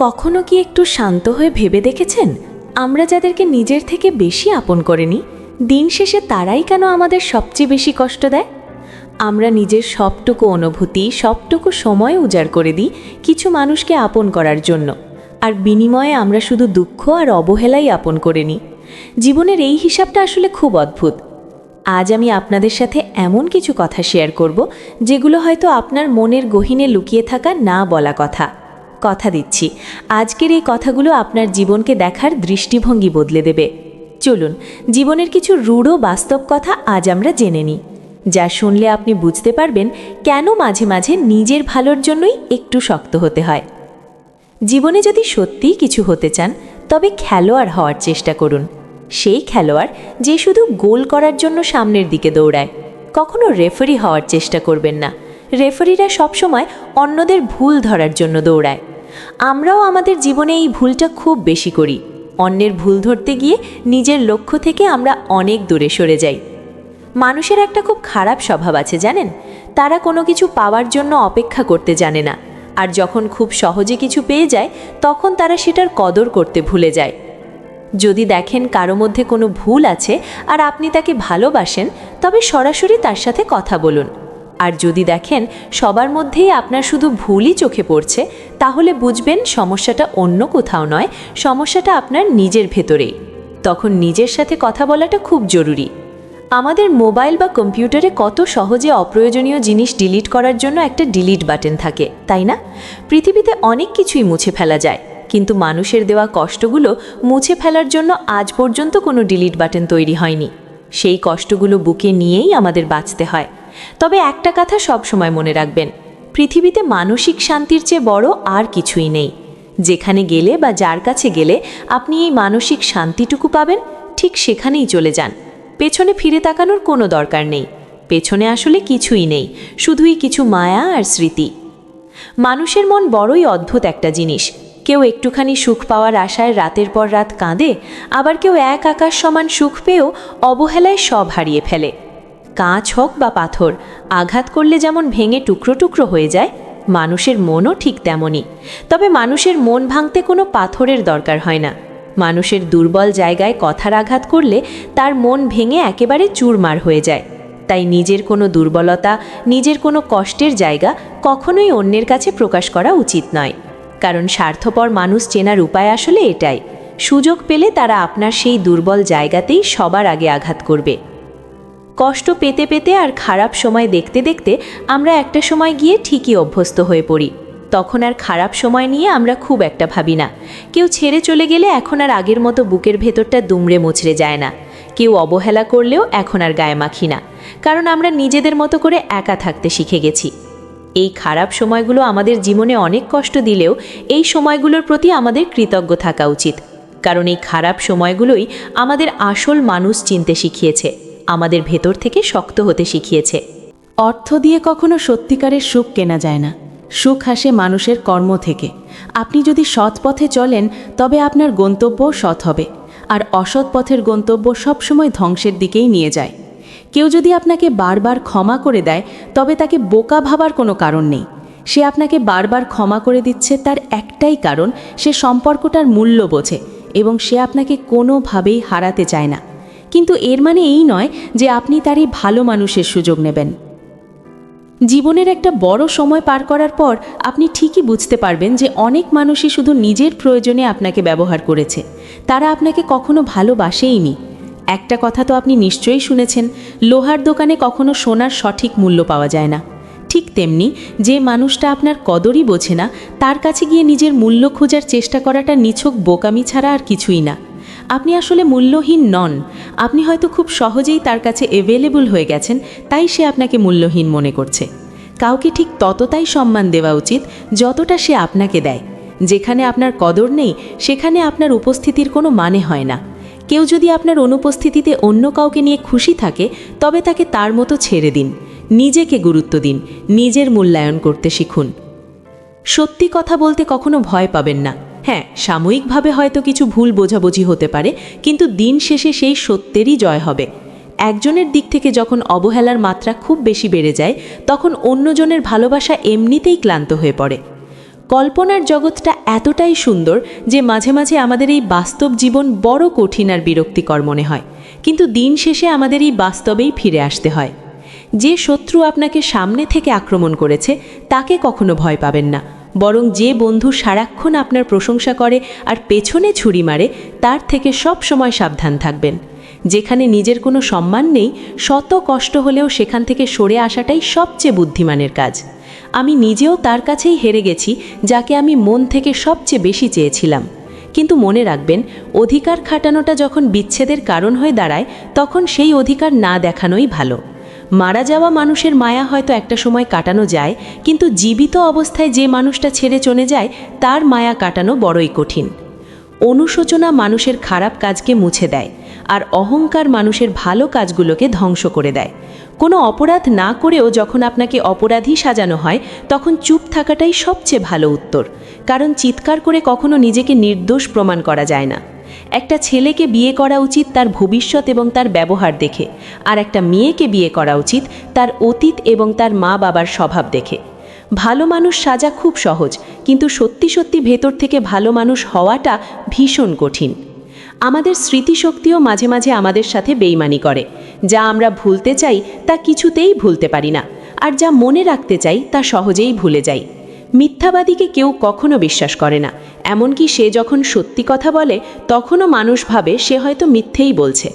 কখনো কি একটু শান্ত হয়ে ভেবে দেখেছেন, আমরা যাদেরকে নিজের থেকে বেশি আপন করে নিই, দিন শেষে তারাই কেন আমাদের সবচেয়ে বেশি কষ্ট দেয়? আমরা নিজের সবটুকু অনুভূতি, সবটুকু সময় উজাড় করে দিই কিছু মানুষকে আপন করার জন্য, আর বিনিময়ে আমরা শুধু দুঃখ আর অবহেলাই আপন করে নিই। জীবনের এই হিসাবটা আসলে খুব অদ্ভুত। আজ আমি আপনাদের সাথে এমন কিছু কথা শেয়ার করব যেগুলো হয়তো আপনার মনের গহীনে লুকিয়ে থাকা না বলা কথা দিচ্ছি, আজকের এই কথাগুলো আপনার জীবনকে দেখার দৃষ্টিভঙ্গি বদলে দেবে। চলুন জীবনের কিছু রূঢ় বাস্তব কথা আজ আমরা জেনে নিই, যা শুনলে আপনি বুঝতে পারবেন কেন মাঝে মাঝে নিজের ভালোর জন্যই একটু শক্ত হতে হয়। জীবনে যদি সত্যিই কিছু হতে চান, তবে খেলোয়াড় হওয়ার চেষ্টা করুন। সেই খেলোয়াড় যে শুধু গোল করার জন্য সামনের দিকে দৌড়ায়। কখনো রেফারি হওয়ার চেষ্টা করবেন না। রেফারিরা সবসময় অন্যদের ভুল ধরার জন্য দৌড়ায়। আমরাও আমাদের জীবনে এই ভুলটা খুব বেশি করি। অন্যের ভুল ধরতে গিয়ে নিজের লক্ষ্য থেকে আমরা অনেক দূরে সরে যাই। মানুষের একটা খুব খারাপ স্বভাব আছে জানেন, তারা কোনো কিছু পাওয়ার জন্য অপেক্ষা করতে জানে না, আর যখন খুব সহজে কিছু পেয়ে যায় তখন তারা সেটার কদর করতে ভুলে যায়। যদি দেখেন কারো মধ্যে কোনো ভুল আছে আর আপনি তাকে ভালোবাসেন, তবে সরাসরি তার সাথে কথা বলুন। আর যদি দেখেন সবার মধ্যেই আপনার শুধু ভুলই চোখে পড়ছে, তাহলে বুঝবেন সমস্যাটা অন্য কোথাও নয়, সমস্যাটা আপনার নিজের ভেতরেই। তখন নিজের সাথে কথা বলাটা খুব জরুরি। আমাদের মোবাইল বা কম্পিউটারে কত সহজে অপ্রয়োজনীয় জিনিস ডিলিট করার জন্য একটা ডিলিট বাটন থাকে, তাই না? পৃথিবীতে অনেক কিছুই মুছে ফেলা যায়, কিন্তু মানুষের দেওয়া কষ্টগুলো মুছে ফেলার জন্য আজ পর্যন্ত কোনো ডিলিট বাটন তৈরি হয়নি। সেই কষ্টগুলো বুকে নিয়েই আমাদের বাঁচতে হয়। তবে একটা কথা সবসময় মনে রাখবেন, পৃথিবীতে মানসিক শান্তির চেয়ে বড় আর কিছুই নেই। যেখানে গেলে বা যার কাছে গেলে আপনি এই মানসিক শান্তিটুকু পাবেন, ঠিক সেখানেই চলে যান। পেছনে ফিরে তাকানোর কোনো দরকার নেই। পেছনে আসলে কিছুই নেই, শুধুই কিছু মায়া আর স্মৃতি। মানুষের মন বড়ই অদ্ভুত একটা জিনিস। কেউ একটুখানি সুখ পাওয়ার আশায় রাতের পর রাত কাঁদে, আবার কেউ এক আকাশ সমান সুখ পেয়েও অবহেলায় সব হারিয়ে ফেলে। কাঁচ হোক বা পাথর, আঘাত করলে যেমন ভেঙে টুকরো টুকরো হয়ে যায়, মানুষের মনও ঠিক তেমনই। তবে মানুষের মন ভাঙতে কোনো পাথরের দরকার হয় না। মানুষের দুর্বল জায়গায় কথার আঘাত করলে তার মন ভেঙে একেবারে চুরমার হয়ে যায়। তাই নিজের কোনো দুর্বলতা, নিজের কোনো কষ্টের জায়গা কখনোই অন্যের কাছে প্রকাশ করা উচিত নয়। কারণ স্বার্থপর মানুষ চেনার উপায় আসলে এটাই, সুযোগ পেলে তারা আপনার সেই দুর্বল জায়গাতেই সবার আগে আঘাত করবে। কষ্ট পেতে পেতে আর খারাপ সময় দেখতে দেখতে আমরা একটা সময় গিয়ে ঠিকই অভ্যস্ত হয়ে পড়ি। তখন আর খারাপ সময় নিয়ে আমরা খুব একটা ভাবি না। কেউ ছেড়ে চলে গেলে এখন আর আগের মতো বুকের ভেতরটা দুমড়ে মুচড়ে যায় না। কেউ অবহেলা করলেও এখন আর গায়ে মাখি না, কারণ আমরা নিজেদের মতো করে একা থাকতে শিখে গেছি। এই খারাপ সময়গুলো আমাদের জীবনে অনেক কষ্ট দিলেও এই সময়গুলোর প্রতি আমাদের কৃতজ্ঞ থাকা উচিত, কারণ এই খারাপ সময়গুলোই আমাদের আসল মানুষ চিনতে শিখিয়েছে, আমাদের ভেতর থেকে শক্ত হতে শিখিয়েছে। অর্থ দিয়ে কখনো সত্যিকারের সুখ কেনা যায় না। সুখ আসে মানুষের কর্ম থেকে। আপনি যদি সৎ পথে চলেন, তবে আপনার গন্তব্যও সৎ হবে, আর অসৎ পথের গন্তব্য সবসময় ধ্বংসের দিকেই নিয়ে যায়। কেউ যদি আপনাকে বারবার ক্ষমা করে দেয়, তবে তাকে বোকা ভাবার কোনো কারণ নেই। সে আপনাকে বারবার ক্ষমা করে দিচ্ছে তার একটাই কারণ, সে সম্পর্কটার মূল্য বোঝে এবং সে আপনাকে কোনোভাবেই হারাতে চায় না। কিন্তু এর মানে এই নয় যে আপনি তার এই ভালো মানুষের সুযোগ নেবেন। জীবনের একটা বড় সময় পার করার পর আপনি ঠিকই বুঝতে পারবেন যে অনেক মানুষই শুধু নিজের প্রয়োজনে আপনাকে ব্যবহার করেছে, তারা আপনাকে কখনো ভালোবাসেইনি। একটা কথা তো আপনি নিশ্চয়ই শুনেছেন, লোহার দোকানে কখনো সোনার সঠিক মূল্য পাওয়া যায় না। ঠিক তেমনি যে মানুষটা আপনার কদরই বোঝে না, তার কাছে গিয়ে নিজের মূল্য খোঁজার চেষ্টা করাটা নিছক বোকামি ছাড়া আর কিছুই না। আপনি আসলে মূল্যহীন নন, আপনি হয়তো খুব সহজেই তার কাছে অ্যাভেলেবল হয়ে গেছেন, তাই সে আপনাকে মূল্যহীন মনে করছে। কাউকে ঠিক ততটাই সম্মান দেওয়া উচিত যতটা সে আপনাকে দেয়। যেখানে আপনার কদর নেই, সেখানে আপনার উপস্থিতির কোনো মানে হয় না। কেউ যদি আপনার অনুপস্থিতিতে অন্য কাউকে নিয়ে খুশি থাকে, তবে তাকে তার মতো ছেড়ে দিন। নিজেকে গুরুত্ব দিন, নিজের মূল্যায়ন করতে শিখুন। সত্যি কথা বলতে কখনো ভয় পাবেন না। হ্যাঁ, সাময়িকভাবে হয়তো কিছু ভুল বোঝাবুঝি হতে পারে, কিন্তু দিন শেষে সেই সত্যেরই জয় হবে। একজনের দিক থেকে যখন অবহেলার মাত্রা খুব বেশি বেড়ে যায়, তখন অন্যজনের ভালোবাসা এমনিতেই ক্লান্ত হয়ে পড়ে। কল্পনার জগৎটা এতটাই সুন্দর যে মাঝে মাঝে আমাদের এই বাস্তব জীবন বড় কঠিন আর বিরক্তিকর মনে হয়, কিন্তু দিন শেষে আমাদের এই বাস্তবেই ফিরে আসতে হয়। যে শত্রু আপনাকে সামনে থেকে আক্রমণ করেছে তাকে কখনো ভয় পাবেন না, বরং যে বন্ধু সারাক্ষণ আপনার প্রশংসা করে আর পেছনে ছুরি মারে তার থেকে সব সময় সাবধান থাকবেন। যেখানে নিজের কোনো সম্মান নেই, শত কষ্ট হলেও সেখান থেকে সরে আসাটাই সবচেয়ে বুদ্ধিমানের কাজ। আমি নিজেও তার কাছেই হেরে গেছি যাকে আমি মন থেকে সবচেয়ে বেশি চেয়েছিলাম। কিন্তু মনে রাখবেন, অধিকার খাটানোটা যখন বিচ্ছেদের কারণ হয়ে দাঁড়ায় তখন সেই অধিকার না দেখানোই ভালো। মারা যাওয়া মানুষের মায়া হয়তো একটা সময় কাটানো যায়, কিন্তু জীবিত অবস্থায় যে মানুষটা ছেড়ে চলে যায় তার মায়া কাটানো বড়ই কঠিন। অনুশোচনা মানুষের খারাপ কাজকে মুছে দেয়, আর অহংকার মানুষের ভালো কাজগুলোকে ধ্বংস করে দেয়। কোনো অপরাধ না করেও যখন আপনাকে অপরাধী সাজানো হয় তখন চুপ থাকাটাই সবচেয়ে ভালো উত্তর, কারণ চিৎকার করে কখনো নিজেকে নির্দোষ প্রমাণ করা যায় না। একটা ছেলেকে বিয়ে করা উচিত তার ভবিষ্যৎ এবং তার ব্যবহার দেখে, আর একটা মেয়েকে বিয়ে করা উচিত তার অতীত এবং তার মা বাবার স্বভাব দেখে। ভালো মানুষ সাজা খুব সহজ, কিন্তু সত্যি সত্যি ভেতর থেকে ভালো মানুষ হওয়াটা ভীষণ কঠিন। আমাদের স্মৃতিশক্তিও মাঝে মাঝে আমাদের সাথে বেইমানি করে। যা আমরা ভুলতে চাই তা কিছুতেই ভুলতে পারি না, আর যা মনে রাখতে চাই তা সহজেই ভুলে যাই। মিথ্যাবাদীকে কেউ কখনো বিশ্বাস করে না, এমনকি সে যখন সত্যি কথা বলে তখনও মানুষ ভাবে সে হয়তো মিথ্যেই বলছে।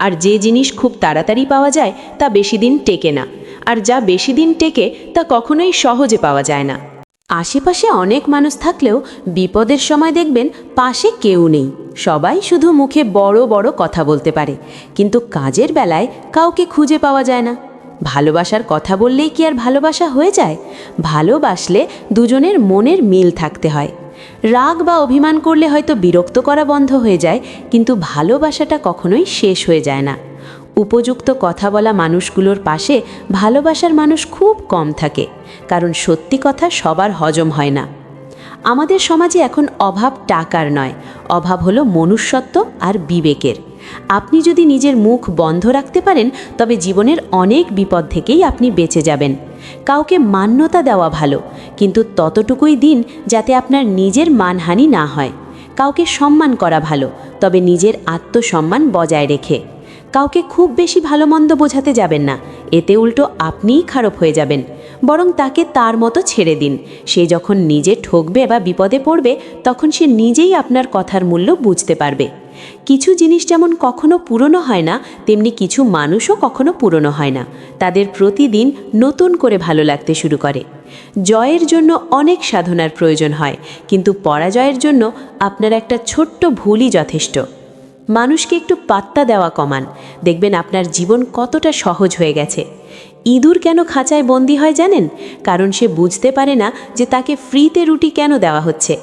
আর যে জিনিস খুব তাড়াতাড়ি পাওয়া যায় তা বেশি দিন টেকে না, আর যা বেশি দিন টেকে তা কখনোই সহজে পাওয়া যায় না। আশেপাশে অনেক মানুষ থাকলেও বিপদের সময় দেখবেন পাশে কেউ নেই। সবাই শুধু মুখে বড় বড় কথা বলতে পারে, কিন্তু কাজের বেলায় কাউকে খুঁজে পাওয়া যায় না। ভালোবাসার কথা বললেই কি আর ভালোবাসা হয়ে যায়? ভালোবাসলে দুজনের মনের মিল থাকতে হয়। রাগ বা অভিমান করলে হয়তো বিরক্ত করা বন্ধ হয়ে যায়, কিন্তু ভালোবাসাটা কখনোই শেষ হয়ে যায় না। উপযুক্ত কথা বলা মানুষগুলোর পাশে ভালোবাসার মানুষ খুব কম থাকে, কারণ সত্যি কথা সবার হজম হয় না। আমাদের সমাজে এখন অভাব টাকার নয়, অভাব হলো মনুষ্যত্ব আর বিবেকের। আপনি যদি নিজের মুখ বন্ধ রাখতে পারেন তবে জীবনের অনেক বিপদ থেকেই আপনি বেঁচে যাবেন। কাউকে মান্যতা দেওয়া ভালো, কিন্তু ততটুকুই দিন যাতে আপনার নিজের মানহানি না হয়। কাউকে সম্মান করা ভালো, তবে নিজের আত্মসম্মান বজায় রেখে। কাউকে খুব বেশি ভালো মন্দ বোঝাতে যাবেন না, এতে উল্টো আপনিই খারাপ হয়ে যাবেন। বরং তাকে তার মতো ছেড়ে দিন। সে যখন নিজে ঠকবে বা বিপদে পড়বে তখন সে নিজেই আপনার কথার মূল্য বুঝতে পারবে। কিছু জিনিস যেমন কখনো পুরনো হয় না, তেমনি কিছু মানুষও কখনো পুরনো হয় না। তাদের প্রতিদিন নতুন করে ভালো লাগতে শুরু করে। জয়ের জন্য অনেক সাধনার প্রয়োজন হয়, কিন্তু পরাজয়ের জন্য আপনার একটা ছোট্ট ভুলই যথেষ্ট। মানুষকে একটু পাত্তা দেওয়া কমান, দেখবেন আপনার জীবন কতটা সহজ হয়ে গেছে। ইঁদুর কেন খাঁচায় বন্দী হয় জানেন? কারণ সে বুঝতে পারে না যে তাকে ফ্রিতে রুটি কেন দেওয়া হচ্ছে।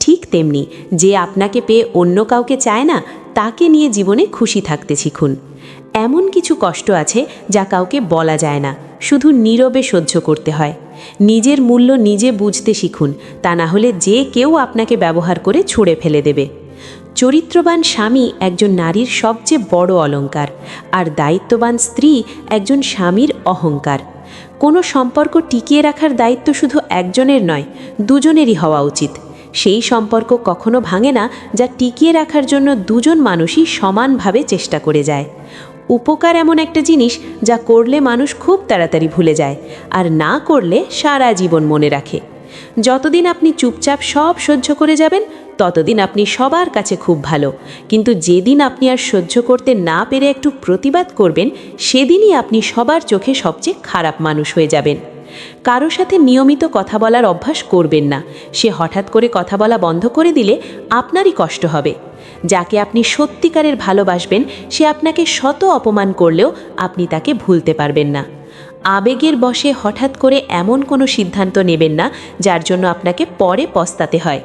ঠিক তেমনি যে আপনাকে পেয়ে অন্য কাউকে চায় না, তাকে নিয়ে জীবনে খুশি থাকতে শিখুন। এমন কিছু কষ্ট আছে যা কাউকে বলা যায় না, শুধু নীরবে সহ্য করতে হয়। নিজের মূল্য নিজে বুঝতে শিখুন, তা না হলে যে কেউ আপনাকে ব্যবহার করে ছুঁড়ে ফেলে দেবে। চরিত্রবান স্বামী একজন নারীর সবচেয়ে বড় অলংকার, আর দায়িত্ববান স্ত্রী একজন স্বামীর অহংকার। কোনো সম্পর্ক টিকিয়ে রাখার দায়িত্ব শুধু একজনের নয়, দুজনেরই হওয়া উচিত। সেই সম্পর্ক কখনো ভাঙে না যা টিকিয়ে রাখার জন্য দুজন মানুষই সমানভাবে চেষ্টা করে যায়। উপকার এমন একটা জিনিস যা করলে মানুষ খুব তাড়াতাড়ি ভুলে যায়, আর না করলে সারা জীবন মনে রাখে। যতদিন আপনি চুপচাপ সব সহ্য করে যাবেন ততদিন আপনি সবার কাছে খুব ভালো, কিন্তু যেদিন আপনি আর সহ্য করতে না পেরে একটু প্রতিবাদ করবেন সেদিনই আপনি সবার চোখে সবচেয়ে খারাপ মানুষ হয়ে যাবেন। কারো সাথে নিয়মিত কথা বলার অভ্যাস করবেন না, সে হঠাৎ করে কথা বলা বন্ধ করে দিলে আপনারই কষ্ট হবে। যাকে আপনি সত্যিকারের ভালোবাসবেন সে আপনাকে শত অপমান করলেও আপনি তাকে ভুলতে পারবেন না। আবেগের বশে হঠাৎ করে এমন কোনো সিদ্ধান্ত নেবেন না যার জন্য আপনাকে পরে পস্তাতে হয়।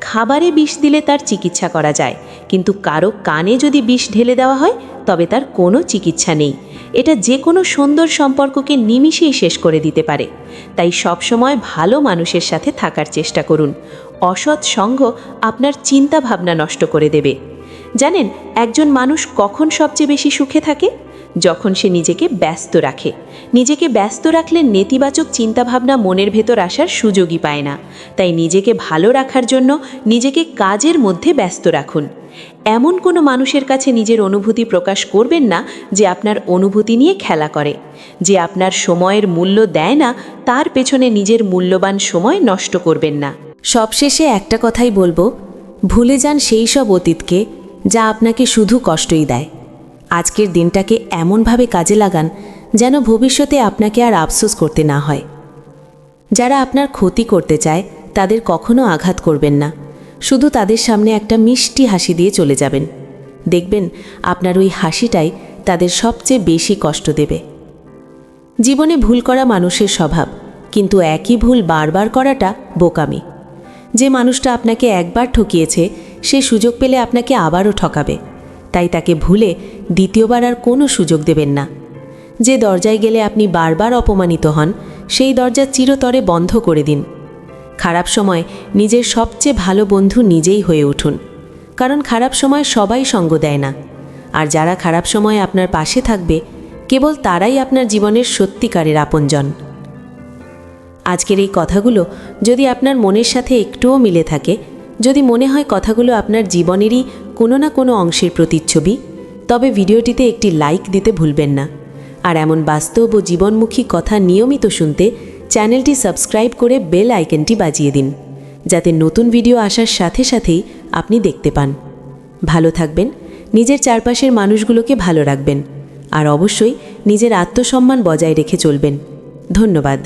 খাবারে বিষ দিলে তার চিকিৎসা করা যায়, কিন্তু কারো কানে যদি বিষ ঢেলে দেওয়া হয় তবে তার কোনো চিকিৎসা নেই। এটা যে কোনো সুন্দর সম্পর্ককে নিমিষেই শেষ করে দিতে পারে। তাই সবসময় ভালো মানুষের সাথে থাকার চেষ্টা করুন। অসৎ সঙ্গ আপনার চিন্তা ভাবনা নষ্ট করে দেবে। জানেন একজন মানুষ কখন সবচেয়ে বেশি সুখে থাকে? যখন সে নিজেকে ব্যস্ত রাখে। নিজেকে ব্যস্ত রাখলে নেতিবাচক চিন্তাভাবনা মনের ভেতর আসার সুযোগই পায় না। তাই নিজেকে ভালো রাখার জন্য নিজেকে কাজের মধ্যে ব্যস্ত রাখুন। এমন কোনো মানুষের কাছে নিজের অনুভূতি প্রকাশ করবেন না যে আপনার অনুভূতি নিয়ে খেলা করে। যে আপনার সময়ের মূল্য দেয় না, তার পেছনে নিজের মূল্যবান সময় নষ্ট করবেন না। সবশেষে একটা কথাই বলবো, ভুলে যান সেই সব অতীতকে যা আপনাকে শুধু কষ্টই দেয়। আজকের দিনটাকে এমনভাবে কাজে লাগান যেন ভবিষ্যতে আপনাকে আর আফসোস করতে না হয়। যারা আপনার ক্ষতি করতে চায় তাদের কখনো আঘাত করবেন না, শুধু তাদের সামনে একটা মিষ্টি হাসি দিয়ে চলে যাবেন। দেখবেন আপনার ওই হাসিটাই তাদের সবচেয়ে বেশি কষ্ট দেবে। জীবনে ভুল করা মানুষের স্বভাব, কিন্তু একই ভুল বারবার করাটা বোকামি। যে মানুষটা আপনাকে একবার ঠকিয়েছে সে সুযোগ পেলে আপনাকে আবারও ঠকাবে, তাই তাকে ভুলে দ্বিতীয়বার আর কোনো সুযোগ দেবেন না। যে দরজায় গেলে আপনি বারবার অপমানিত হন সেই দরজা চিরতরে বন্ধ করে দিন। খারাপ সময় নিজের সবচেয়ে ভালো বন্ধু নিজেই হয়ে উঠুন, কারণ খারাপ সময় সবাই সঙ্গ দেয় না। আর যারা খারাপ সময়ে আপনার পাশে থাকবে কেবল তারাই আপনার জীবনের সত্যিকারের আপনজন। আজকের এই কথাগুলো যদি আপনার মনের সাথে একটুও মিলে থাকে, যদি মনে হয় কথাগুলো আপনার জীবনেরই কোনো না কোনো অংশের প্রতিচ্ছবি, তবে ভিডিওটিতে একটি লাইক দিতে ভুলবেন না। আর এমন বাস্তব ও জীবনমুখী কথা নিয়মিত শুনতে চ্যানেলটি সাবস্ক্রাইব করে বেল আইকনটি বাজিয়ে দিন, যাতে নতুন ভিডিও আসার সাথে সাথেই আপনি দেখতে পান। ভালো থাকবেন, নিজের চারপাশের মানুষগুলোকে ভালো রাখবেন, আর অবশ্যই নিজের আত্মসম্মান বজায় রেখে চলবেন। ধন্যবাদ।